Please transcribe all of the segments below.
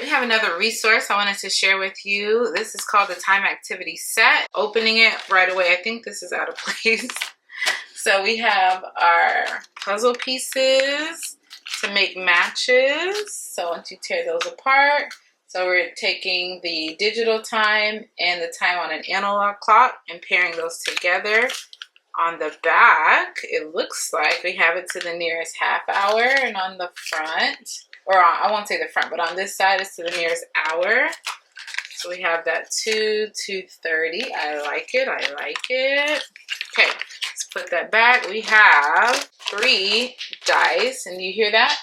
we have another resource I wanted to share with you. This is called the time activity set. Opening it right away, I think this is out of place. So we have our puzzle pieces to make matches. So once you tear those apart, so we're taking the digital time and the time on an analog clock and pairing those together. On the back, it looks like we have it to the nearest half hour, and on the front, or on, I won't say the front, but on this side is to the nearest hour. So we have that 2:30. I like it. I like it. Okay, let's put that back. We have 3 dice, and you hear that?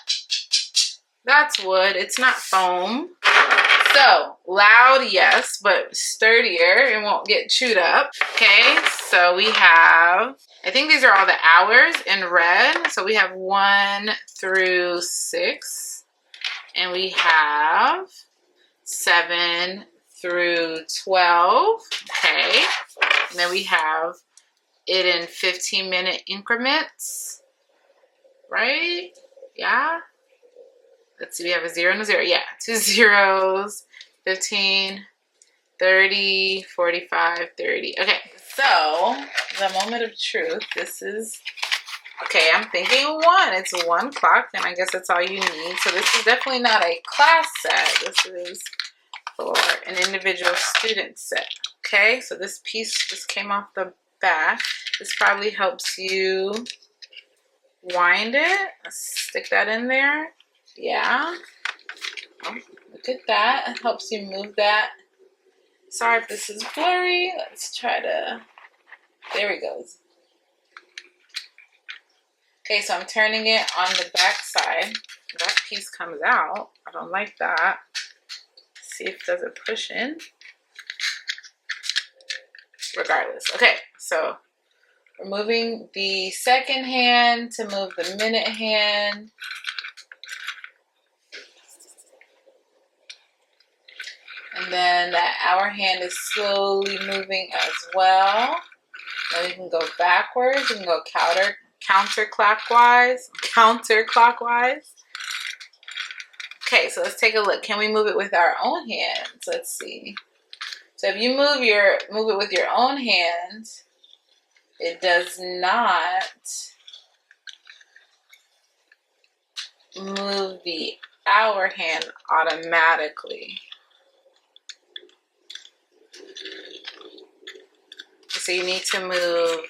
That's wood. It's not foam. So loud, yes, but sturdier. It won't get chewed up. Okay, so we have, I think these are all the hours in red. So we have 1 through 6, and we have 7 through 12. Okay, and then we have it in 15-minute increments, right? Yeah. Let's see, we have a 0 and a 0. Yeah, 2 zeros, 15, 30, 45, 30. Okay, so the moment of truth, this is, okay, I'm thinking 1. It's 1 clock, and I guess that's all you need. So this is definitely not a class set. This is for an individual student set. Okay, so this piece just came off the back. This probably helps you wind it. Let's stick that in there. Yeah. Oh, look at that. It helps you move that. Sorry if this is blurry. Let's try to, there we go. Okay, so I'm turning it on the back side. That piece comes out. I don't like that. Let's see if it doesn't push in. Regardless. Okay, so we're moving the second hand to move the minute hand. And then that hour hand is slowly moving as well. Then we can go backwards. We can go counterclockwise. Okay, so let's take a look. Can we move it with our own hands? Let's see. So if you move it with your own hand, it does not move the hour hand automatically. So you need to move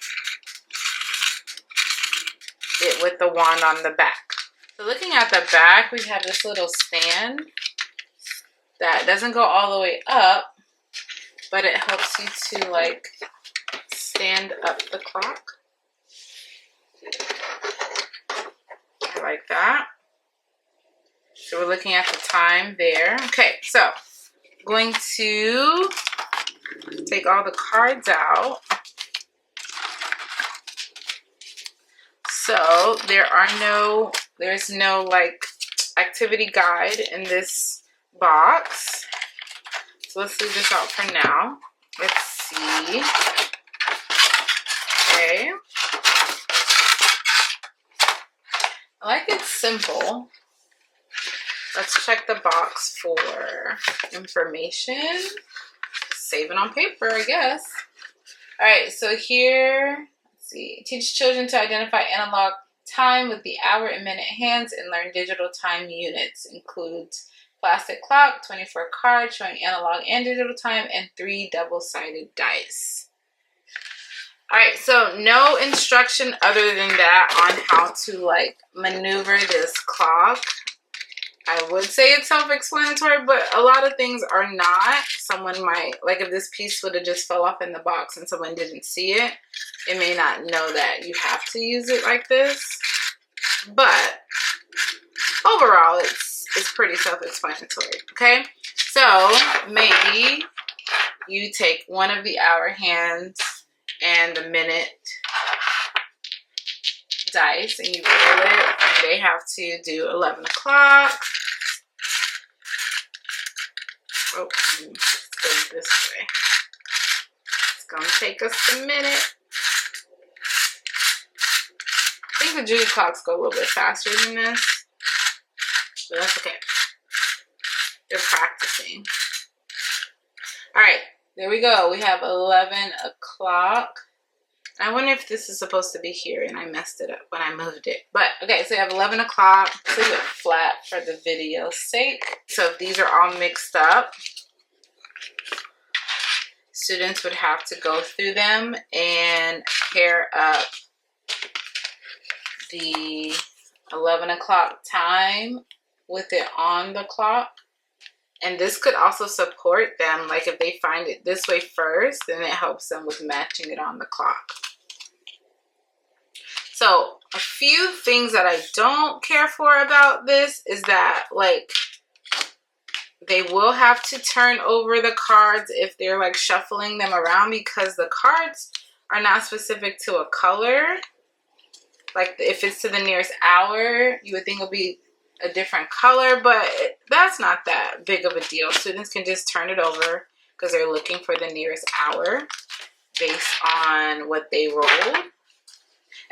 it with the wand on the back. So looking at the back, we have this little stand that doesn't go all the way up, but it helps you to like stand up the clock. I like that. So we're looking at the time there. Okay, so I'm going to take all the cards out. So there's no like activity guide in this box. So let's leave this out for now. Let's see. Okay. I like it's simple. Let's check the box for information. Save it on paper, I guess. All right, so here, let's see. Teach children to identify analog time with the hour and minute hands and learn digital time units. Includes plastic clock, 24 cards showing analog and digital time, and 3 double-sided dice. All right, so no instruction other than that on how to like maneuver this clock. I would say it's self-explanatory, but a lot of things are not. Someone might, like if this piece would have just fell off in the box and someone didn't see it, it may not know that you have to use it like this. But overall, it's pretty self-explanatory, okay? So maybe you take one of the hour hands and the minute dice and you roll it, and they have to do 11 o'clock. Oh, let's go this way. It's gonna take us a minute. I think the Judy clocks go a little bit faster than this, but that's okay. They're practice. missing. All right, there we go. We have 11 o'clock. I wonder if this is supposed to be here and I messed it up when I moved it. But okay, so we have 11 o'clock. Let's leave it flat for the video's sake. So if these are all mixed up, students would have to go through them and pair up the 11 o'clock time with it on the clock. And this could also support them, like if they find it this way first, then it helps them with matching it on the clock. So a few things that I don't care for about this is that, like, they will have to turn over the cards if they're like shuffling them around, because the cards are not specific to a color. Like if it's to the nearest hour, you would think it would be a different color, but that's not that big of a deal. Students can just turn it over because they're looking for the nearest hour based on what they rolled.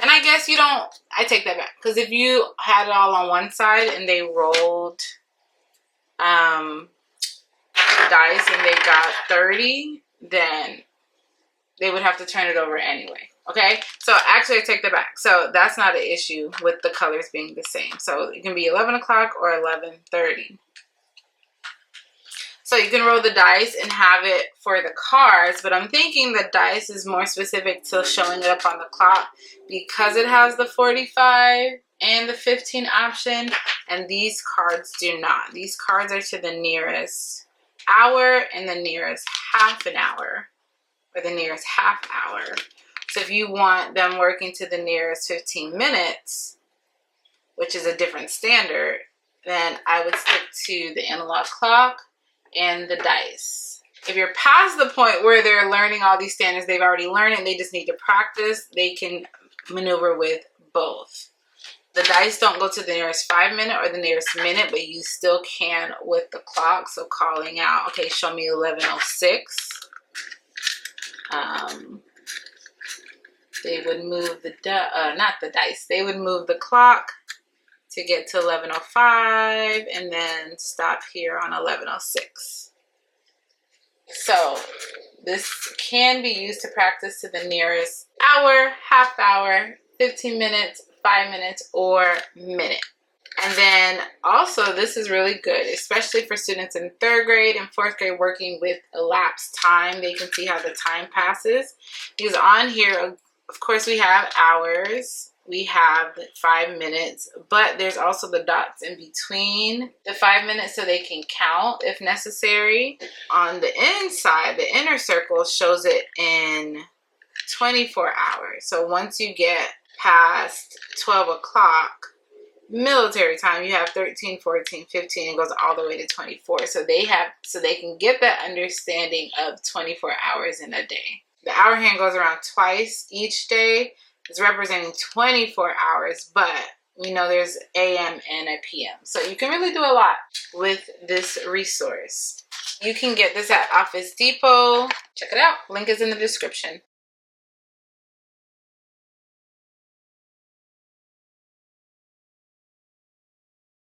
And I guess you don't, I take that back, because if you had it all on one side and they rolled dice and they got 30, then they would have to turn it over anyway. Okay, so actually I take that back. So that's not an issue with the colors being the same. So it can be 11 o'clock or 11:30. So you can roll the dice and have it for the cards, but I'm thinking the dice is more specific to showing it up on the clock because it has the 45 and the 15 option, and these cards do not. These cards are to the nearest hour and the nearest half an hour, or the nearest half hour. So if you want them working to the nearest 15 minutes, which is a different standard, then I would stick to the analog clock and the dice. If you're past the point where they're learning all these standards, they've already learned it and they just need to practice, they can maneuver with both. The dice don't go to the nearest 5 minute or the nearest minute, but you still can with the clock. So calling out, okay, show me 11:06. They would move the, not the dice, they would move the clock to get to 11:05 and then stop here on 11:06. So this can be used to practice to the nearest hour, half hour, 15 minutes, 5 minutes, or minute. And then also this is really good, especially for students in 3rd grade and 4th grade working with elapsed time. They can see how the time passes. Because on here, of course, we have hours, we have 5 minutes, but there's also the dots in between the 5 minutes so they can count if necessary. On the inside, the inner circle shows it in 24 hours. So once you get past 12 o'clock military time, you have 13, 14, 15, and goes all the way to 24. So they can get that understanding of 24 hours in a day. The hour hand goes around twice each day. It's representing 24 hours, but we know there's AM and a PM. So you can really do a lot with this resource. You can get this at Office Depot. Check it out. Link is in the description.